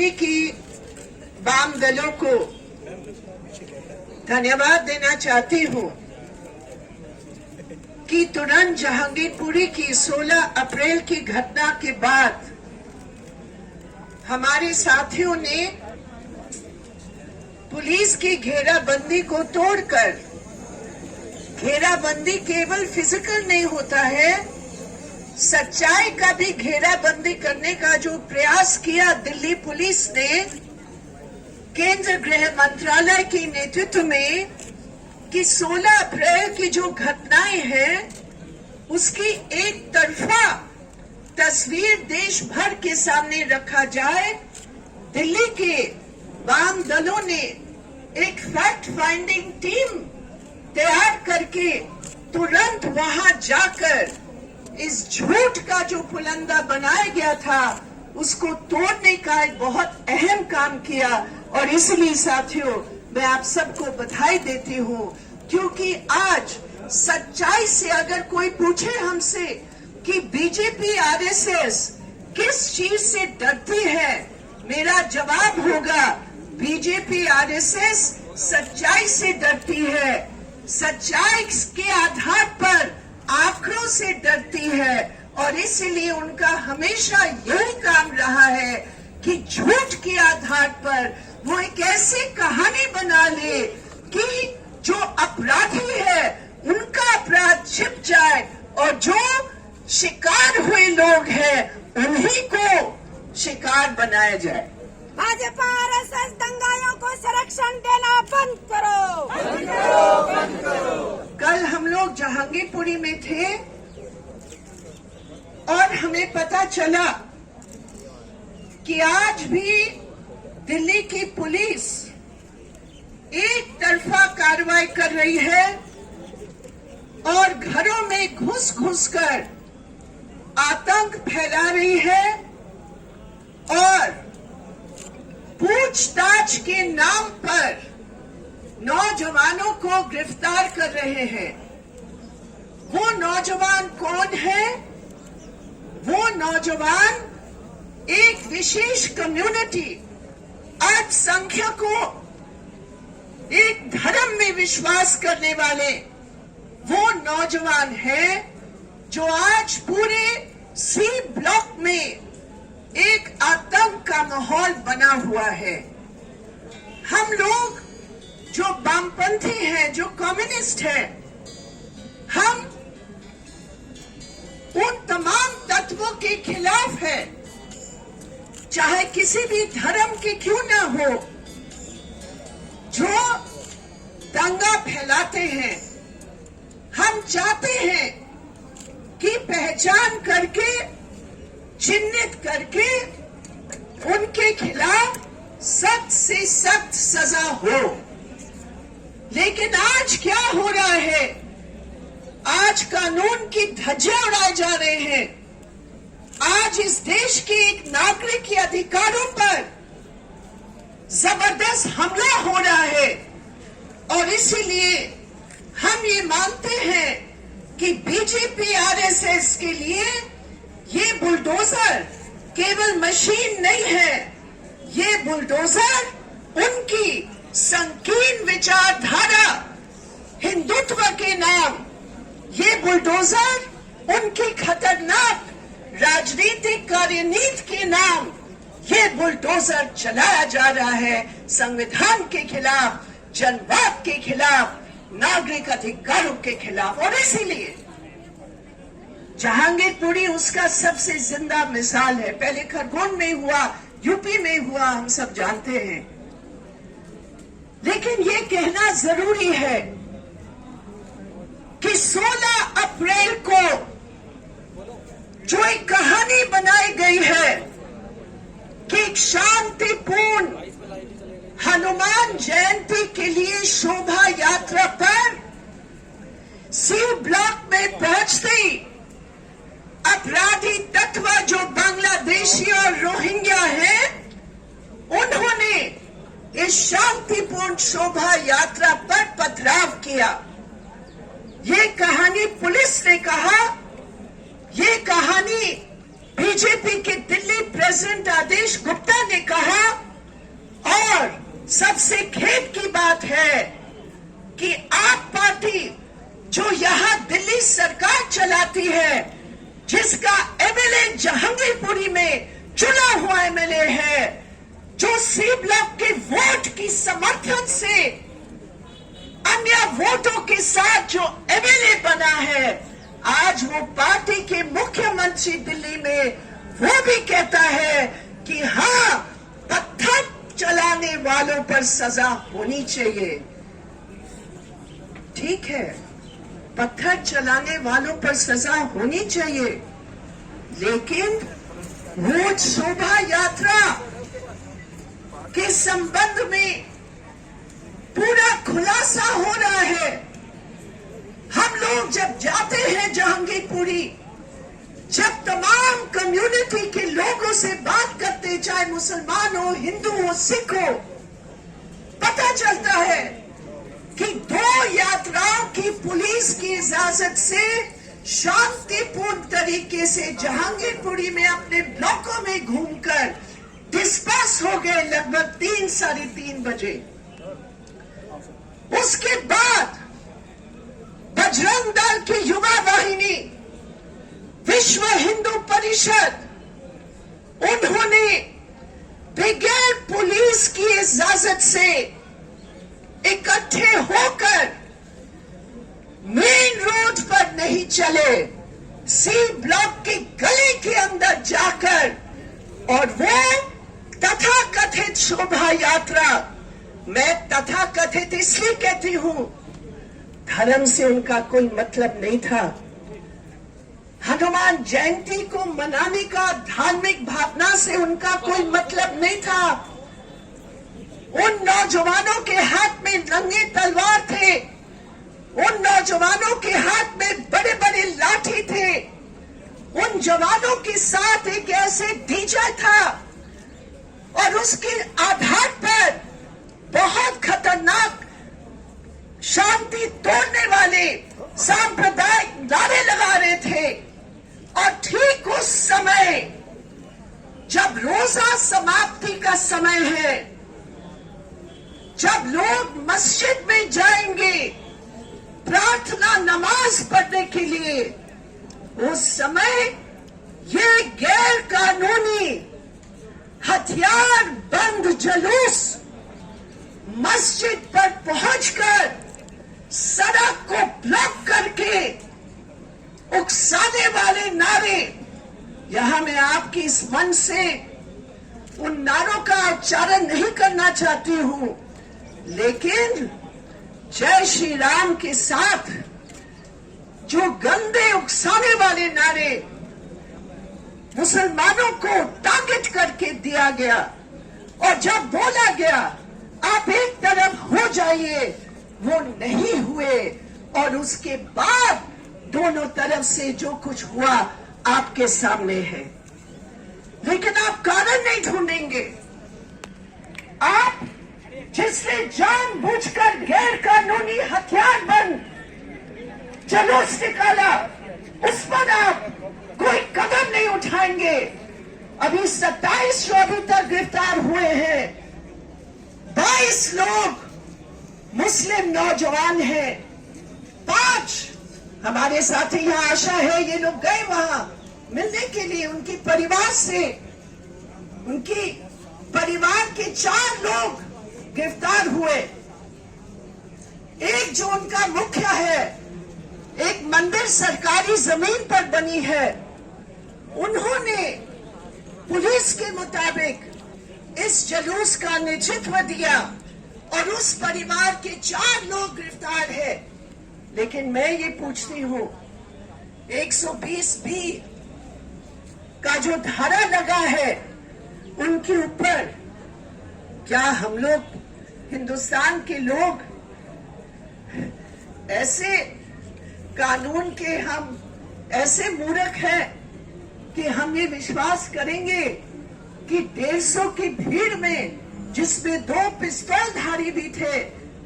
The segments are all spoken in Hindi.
दिल्ली की वाम दलों को धन्यवाद देना चाहती हूँ कि तुरंत जहांगीरपुरी की 16 अप्रैल की घटना के बाद हमारे साथियों ने पुलिस की घेराबंदी को तोड़कर, घेराबंदी केवल फिजिकल नहीं होता है, सच्चाई का भी घेराबंदी करने का जो प्रयास किया दिल्ली पुलिस ने केंद्र गृह मंत्रालय के नेतृत्व में, कि 16 अप्रैल की जो घटनाएं हैं उसकी एक तरफा तस्वीर देश भर के सामने रखा जाए। दिल्ली के वाम दलों ने एक फैक्ट फाइंडिंग टीम तैयार करके तुरंत वहां जाकर इस झूठ का जो पुलंदा बनाया गया था उसको तोड़ने का एक बहुत अहम काम किया। और इसलिए साथियों, मैं आप सबको बधाई देती हूँ, क्योंकि आज सच्चाई से अगर कोई पूछे हमसे कि बीजेपी आरएसएस किस चीज से डरती है, मेरा जवाब होगा बीजेपी आरएसएस सच्चाई से डरती है, सच्चाई के आधार पर आंकड़ों से डरती है। और इसलिए उनका हमेशा यही काम रहा है कि झूठ के आधार पर वो एक ऐसी कहानी बना ले कि जो अपराधी है उनका अपराध छिप जाए और जो शिकार हुए लोग हैं उन्हीं को शिकार बनाया जाए। भाजपा आरएसएस दंगाइयों को संरक्षण देना बंद करो, बंद करो, बंद करो। कल हम लोग जहांगीरपुरी में थे और हमें पता चला कि आज भी दिल्ली की पुलिस एक तरफा कार्रवाई कर रही है और घरों में घुस घुसकर आतंक फैला रही है और पूछताछ के नाम पर नौजवानों को गिरफ्तार कर रहे हैं। वो नौजवान कौन है? वो नौजवान एक विशेष कम्युनिटी, अल्पसंख्यकों, एक धर्म में विश्वास करने वाले वो नौजवान हैं जो आज पूरे सी ब्लॉक में एक आतंक का माहौल बना हुआ है। हम लोग जो वामपंथी हैं, जो कम्युनिस्ट हैं, हम उन तमाम तत्वों के खिलाफ है, चाहे किसी भी धर्म के क्यों ना हो, जो दंगा फैलाते हैं। हम चाहते हैं कि पहचान करके, चिन्हित करके उनके खिलाफ सख्त से सख्त सजा हो। लेकिन आज क्या हो रहा है? आज कानून की धज्जियां उड़ाए जा रहे हैं। आज इस देश के एक नागरिक के अधिकारों पर जबरदस्त हमला हो रहा है और इसीलिए हम ये मानते हैं कि बीजेपी आरएसएस के लिए ये बुलडोजर केवल मशीन नहीं है, ये बुलडोजर उनकी संकीर्ण विचारधारा, हिंदुत्व के नाम, ये बुलडोजर उनकी खतरनाक राजनीतिक कार्यनीति के नाम ये बुलडोजर चलाया जा रहा है संविधान के खिलाफ, जनवाद के खिलाफ, नागरिक अधिकारों के खिलाफ। और इसीलिए जहांगीरपुरी उसका सबसे जिंदा मिसाल है। पहले खरगोन में हुआ, यूपी में हुआ, हम सब जानते हैं। लेकिन ये कहना जरूरी है कि 16 अप्रैल को जो एक कहानी बनाई गई है कि एक शांतिपूर्ण हनुमान जयंती के लिए शोभा यात्रा पर सी ब्लॉक में पहुंचते ही अपराधी तत्व जो बांग्लादेशी और रोहिंग्या हैं, उन्होंने इस शांतिपूर्ण शोभा यात्रा पर पथराव किया। ये कहानी पुलिस ने कहा, ये कहानी बीजेपी के दिल्ली प्रेसिडेंट आदेश गुप्ता ने कहा सरकार चलाती है, जिसका एमएलए जहांगीरपुरी में चुना हुआ एमएलए है, जो सी ब्लॉक के वोट की समर्थन से अन्य वोटों के साथ जो एमएलए बना है, आज वो पार्टी के मुख्यमंत्री दिल्ली में वो भी कहता है कि हाँ, पत्थर चलाने वालों पर सजा होनी चाहिए। ठीक है, पत्थर चलाने वालों पर सजा होनी चाहिए, लेकिन वो शोभा यात्रा के संबंध में पूरा खुलासा हो रहा है। हम लोग जब जाते हैं जहांगीरपुरी, जब तमाम कम्युनिटी के लोगों से बात करते, चाहे मुसलमान हो, हिंदू हो, सिख हो, पता चलता है कि 2 यात्राओं की पुलिस की इजाजत से शांतिपूर्ण तरीके से जहांगीरपुरी में अपने ब्लॉकों में घूमकर डिस्पर्स हो गए लगभग 3 साढ़े 3 बजे। उसके बाद बजरंग दल की युवा वाहिनी, विश्व हिंदू परिषद, उन्होंने बगैर पुलिस की इजाजत से इकट्ठे होकर मेन रोड पर नहीं चले, सी ब्लॉक की गली के अंदर जाकर, और वो तथाकथित शोभा यात्रा, मैं तथाकथित इसलिए कहती हूं, धर्म से उनका कोई मतलब नहीं था। हनुमान जयंती को मनाने का धार्मिक भावना से उनका कोई मतलब नहीं था। उन नौजवानों के हाथ में नंगे तलवार थे, उन नौजवानों के हाथ में बड़े बड़े लाठी थे, उन जवानों के साथ एक ऐसे डीजे था, और उसके आधार पर बहुत खतरनाक शांति तोड़ने वाले सांप्रदायिक नारे लगा रहे थे। और ठीक उस समय जब रोजा समाप्ति का समय है, जब लोग मस्जिद में जाएंगे प्रार्थना नमाज पढ़ने के लिए, उस समय ये गैर कानूनी हथियार बंद जुलूस मस्जिद पर पहुंचकर सड़क को ब्लॉक करके उकसाने वाले नारे, यहां मैं आपकी इस मन से उन नारों का उच्चारण नहीं करना चाहती हूं, लेकिन जय श्री राम के साथ जो गंदे उकसाने वाले नारे मुसलमानों को टारगेट करके दिया गया, और जब बोला गया आप एक तरफ हो जाइए, वो नहीं हुए, और उसके बाद दोनों तरफ से जो कुछ हुआ आपके सामने है। लेकिन आप कारण नहीं ढूंढेंगे। आप जिसने जानबूझकर गैर कानूनी हथियार बंद जुलूस निकाला, उस पर आप कोई कदम नहीं उठाएंगे। अभी 27 जो अभी तक गिरफ्तार हुए हैं, 22 लोग मुस्लिम नौजवान हैं, 5 हमारे साथी यहाँ आशा है, ये लोग गए वहां मिलने के लिए उनके परिवार से। उनकी परिवार के 4 लोग गिरफ्तार हुए। एक जो उनका मुखिया है, एक मंदिर सरकारी जमीन पर बनी है, उन्होंने पुलिस के मुताबिक इस जुलूस का नेतृत्व दिया, और उस परिवार के 4 लोग गिरफ्तार है। लेकिन मैं ये पूछती हूँ, 120B का जो धारा लगा है उनके ऊपर, क्या हम लोग हिंदुस्तान के लोग ऐसे कानून के, हम ऐसे मूर्ख हैं कि हम ये विश्वास करेंगे कि 150 की भीड़ में, जिसमें 2 पिस्तौलधारी भी थे,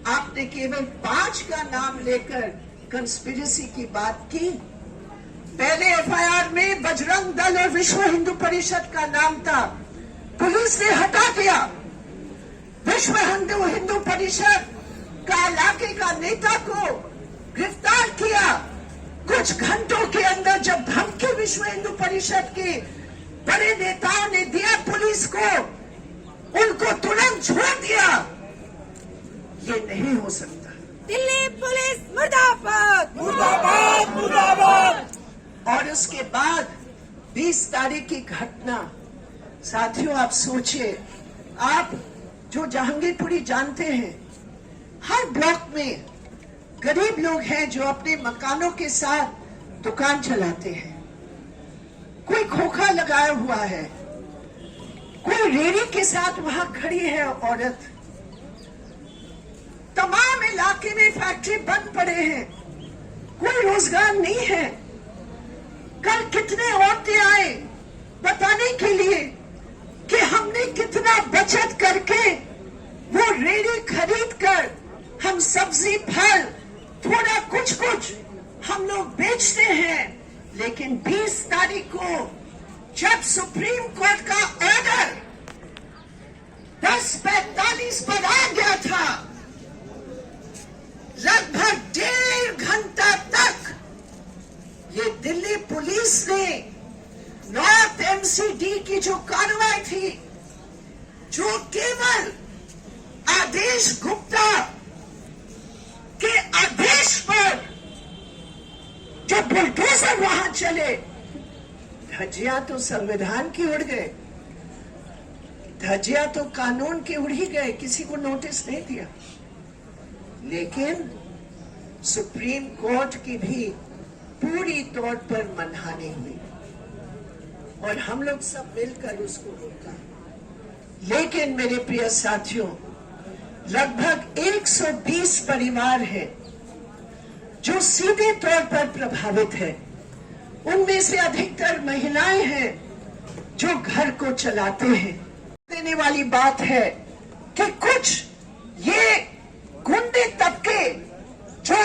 आपने केवल 5 का नाम लेकर कंस्पिरेसी की बात की? पहले एफआईआर में बजरंग दल और विश्व हिंदू परिषद का नाम था, पुलिस ने हटा दिया। विश्व हिंदू परिषद का इलाके का नेता को गिरफ्तार किया, कुछ कुछ घंटों के अंदर जब धमकी विश्व हिंदू परिषद के बड़े नेताओं ने दिया पुलिस को, उनको तुरंत छोड़ दिया। ये नहीं हो सकता। दिल्ली पुलिस मुर्दाबाद, मुर्दाबाद मुर्दाबाद। और उसके बाद 20 तारीख की घटना, साथियों आप सोचिए, आप जो जहांगीरपुरी जानते हैं, हर ब्लॉक में गरीब लोग हैं जो अपने मकानों के साथ दुकान चलाते हैं। कोई खोखा लगाया हुआ है, कोई रेड़ी के साथ वहां खड़ी है औरत। तमाम इलाके में फैक्ट्री बंद पड़े हैं, कोई रोजगार नहीं है। कल कितने औरतें आए बताने के लिए कि हमने कितना बचत करके वो रेड़ी खरीद कर हम सब्जी फल थोड़ा कुछ हम लोग बेचते हैं। लेकिन 20 तारीख को जब सुप्रीम कोर्ट का ऑर्डर 10:45 पर आ गया था, लगभग 1.5 घंटा तक ये दिल्ली पुलिस ने नॉर्थ एमसीडी की जो कार्रवाई थी, जो केवल आदेश गुप्ता के आदेश पर जो बुलडोजर वहां चले, धज्जियां तो संविधान की उड़ गए, धज्जियां तो कानून की उड़ ही गए, किसी को नोटिस नहीं दिया। लेकिन सुप्रीम कोर्ट की भी पूरी तौर पर मनहानि हुई और हम लोग सब मिलकर उसको रोका। लेकिन मेरे प्रिय साथियों, लगभग 120 परिवार हैं जो सीधे तौर पर प्रभावित है। उनमें से अधिकतर महिलाएं हैं जो घर को चलाते हैं। देने वाली बात है कि कुछ ये गुंडे तबके जो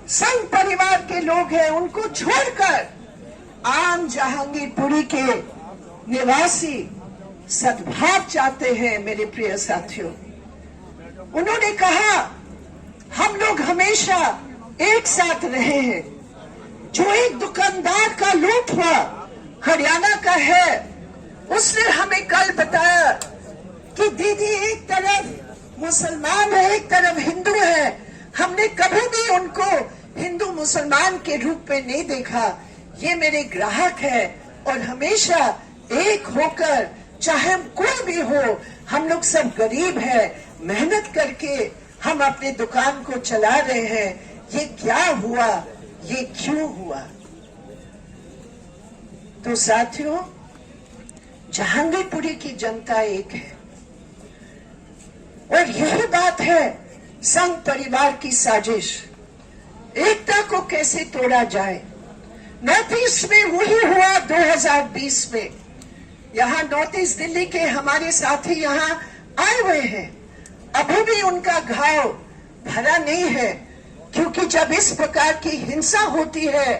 संघ परिवार के लोग हैं, उनको छोड़कर आम जहांगीरपुरी के निवासी सद्भाव चाहते हैं। मेरे प्रिय साथियों, उन्होंने कहा हम लोग हमेशा एक साथ रहे हैं। जो एक दुकानदार का लूट हुआ हरियाणा का है, उसने हमें कल बताया कि दीदी एक तरफ मुसलमान है, एक तरफ हिंदू है। हमने कभी भी उनको हिंदू मुसलमान के रूप में नहीं देखा। ये मेरे ग्राहक है और हमेशा एक होकर, चाहे हम कोई भी हो, हम लोग सब गरीब है, मेहनत करके हम अपने दुकान को चला रहे हैं। ये क्या हुआ, ये क्यों हुआ? तो साथियों, जहांगीरपुरी की जनता एक है और यही बात है संघ परिवार की साजिश। एकता को कैसे तोड़ा जाए। नॉर्थ ईस्ट में वही हुआ 2020 में। यहाँ नॉर्थ ईस्ट दिल्ली के हमारे साथी यहाँ आए हुए हैं, अभी भी उनका घाव भरा नहीं है, क्योंकि जब इस प्रकार की हिंसा होती है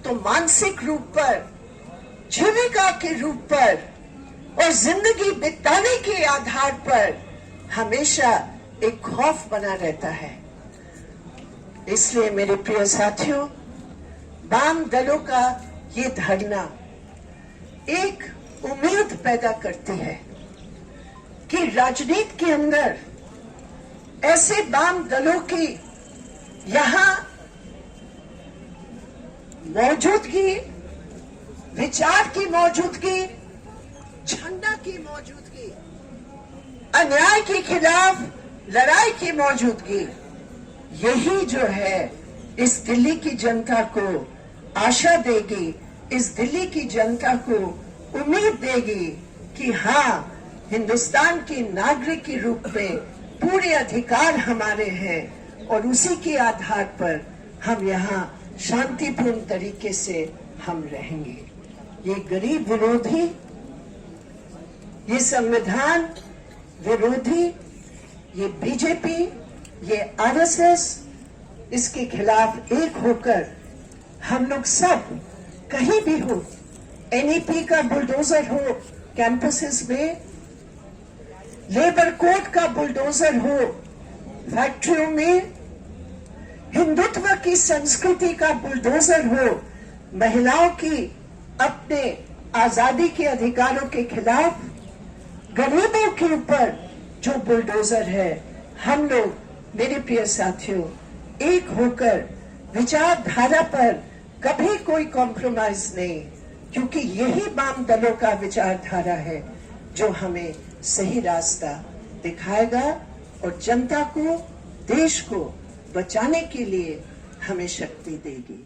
तो मानसिक रूप पर, जीविका के रूप पर और जिंदगी बिताने के आधार पर हमेशा एक खौफ बना रहता है। इसलिए मेरे प्रिय साथियों, वाम दलों का ये धरना एक उम्मीद पैदा करती है कि राजनीति के अंदर ऐसे वाम दलों की यहां मौजूदगी, विचार की मौजूदगी, झंडा की मौजूदगी, अन्याय के खिलाफ लड़ाई की मौजूदगी, यही जो है इस दिल्ली की जनता को आशा देगी, इस दिल्ली की जनता को उम्मीद देगी कि हाँ, हिंदुस्तान के नागरिक के रूप में पूरे अधिकार हमारे हैं और उसी के आधार पर हम यहाँ शांतिपूर्ण तरीके से हम रहेंगे। ये गरीब विरोधी, ये संविधान विरोधी, ये बीजेपी, ये आरएसएस, इसके खिलाफ एक होकर हम लोग सब कहीं भी हो, एनईपी का बुलडोजर हो कैंपसेस में, लेबर कोड का बुलडोजर हो फैक्ट्रियों में, हिंदुत्व की संस्कृति का बुलडोजर हो महिलाओं की अपने आजादी के अधिकारों के खिलाफ, गरीबों के ऊपर जो बुलडोजर है, हम लोग मेरे प्रिय साथियों एक होकर विचारधारा पर कभी कोई कॉम्प्रोमाइज नहीं, क्योंकि यही वाम दलों का विचारधारा है जो हमें सही रास्ता दिखाएगा और जनता को, देश को बचाने के लिए हमें शक्ति देगी।